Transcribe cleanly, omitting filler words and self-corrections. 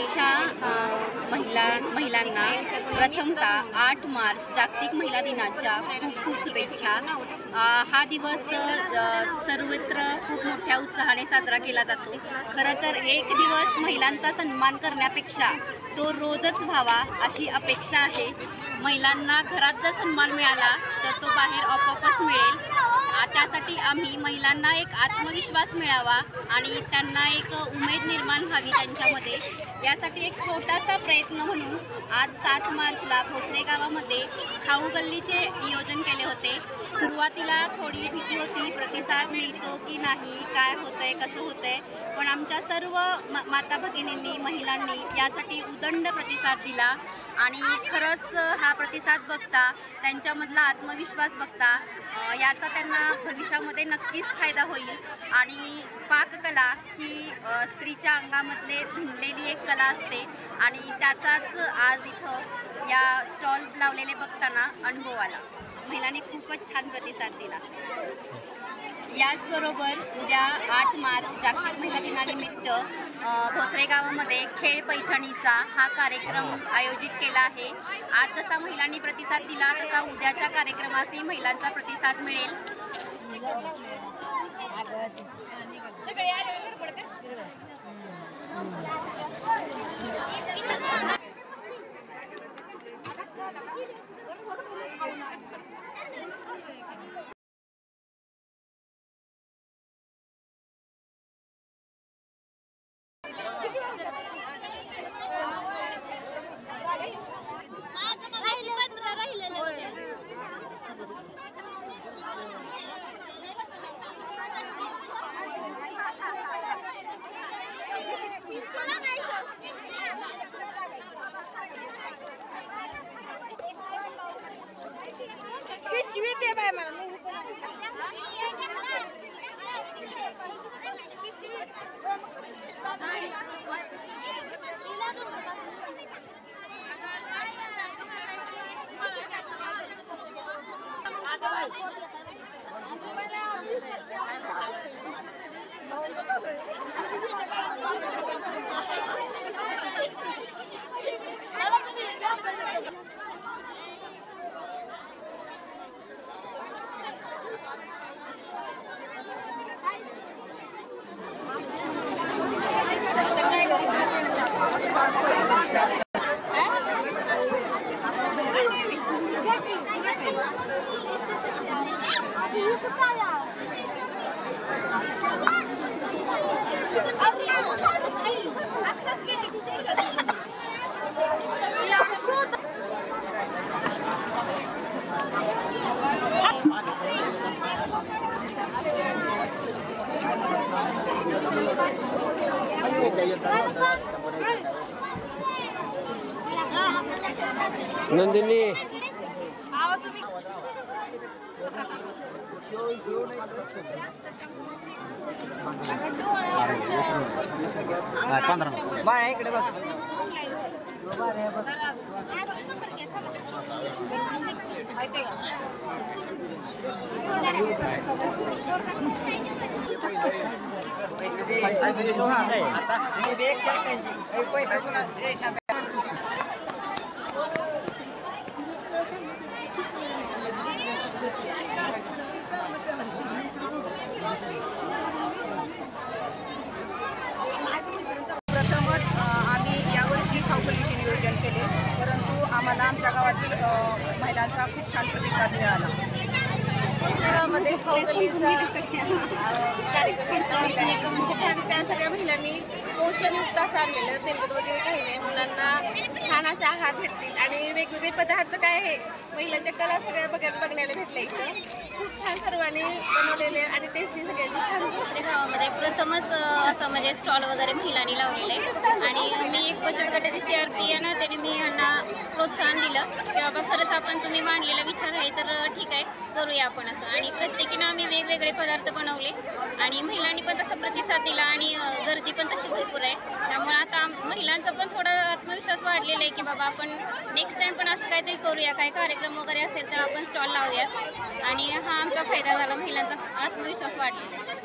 आमच्या महिलांना प्रथमतः 8 मार्च जागतिक महिला दिनाच्या खूप खूप शुभेच्छा। हा दिवस सर्वत्र खूप मोठ्या उत्साहाने साजरा केला जातो। खरं तर एक दिवस महिलांचा सन्मान करण्यापेक्षा तो रोजच व्हावा अशी अपेक्षा आहे। महिलांना घरात जर सन्मान मिळाला तर तो बाहेर आपोआपच मिळेल। त्यासाठी आम्ही महिलांना एक आत्मविश्वास मिळावा आणि त्यांना एक उमेद निर्माण व्हावी त्यांच्यामध्ये, यासाठी एक छोटासा प्रयत्न म्हणून आज 7 मार्चला भोसरे गावामध्ये खाऊ गल्लीचे नियोजन केले होते। सुरुवातीला थोडी भीती होती, प्रतिसाद मिळतो की नाही, काय होतंय, कसं होतंय, पण आमच्या सर्व माता भगिनींनी महिलांनी यासाठी उदंड प्रतिसाद दिला आणि खरंच हा प्रतिसाद बघता, त्यांच्यामधला आत्मविश्वास बघता याचा त्यांना भविष्यामध्ये नक्कीच फायदा होईल। आणि पाककला ही स्त्रीच्या अंगामधले भिनलेली एक कला असते आणि त्याचाच आज इथं या स्टॉल लावलेले बघताना अनुभव आला। महिलांनी खूपच छान प्रतिसाद दिला। याचबरोबर उद्या 8 मार्च जागतिक महिला दिनानिमित्त भोसरे गावामध्ये खेळ पैठणीचा हा कार्यक्रम आयोजित केला आहे। आज जसा महिलांनी प्रतिसाद दिला तसा उद्याच्या कार्यक्रमासही महिलांचा प्रतिसाद मिळेल। नंदिनी इकडे बघ। प्रथमच आम्ही यावर्षी खाऊ गल्लीचे नियोजन केले, परंतु आम्हाला आमच्या गावातील महिलांचा खूप छान प्रतिसाद मिळाला। मध्ये खाऊ गल्लीचा कार्यक्रम छान, त्या सगळ्या महिलांनी पोषणयुक्त असं आणलेलं, तेलकट वगैरे काही नाही, मुलांना छान असे आहार भेटतील आणि वेगवेगळे पदार्थ काय आहे, महिलांच्या कला सगळ्या बघण्याला भेटल्या इथं। खूप छान सर्वांनी बनवलेले आणि टेस्टी सगळ्यांची छान। भोसरे गावामध्ये प्रथमच असं म्हणजे स्टॉल वगैरे महिलांनी लावलेले आहे आणि मी एक बचत गटाची CRP आहे ना, त्याने मी यांना प्रोत्साहन दिलं की बाबा खरंच आपण तुम्ही मांडलेला विचार आहे तर ठीक आहे करूया आपण असं। आणि प्रत्येकीनं आम्ही वेगवेगळे पदार्थ बनवले आणि महिलांनी पण तसा प्रतिसाद दिला आणि गर्दी पण तशी भरपूर आहे। त्यामुळे आता महिलांचा पण थोडा आत्मविश्वास वाढलेला आहे की बाबा आपण नेक्स्ट टाइम पण असं काहीतरी करूया, काही कार्यक्रम वगैरे असेल तर आपण स्टॉल लावूयात आणि हा आमचा फायदा झाला, महिलांचा आत्मविश्वास वाढलेला आहे।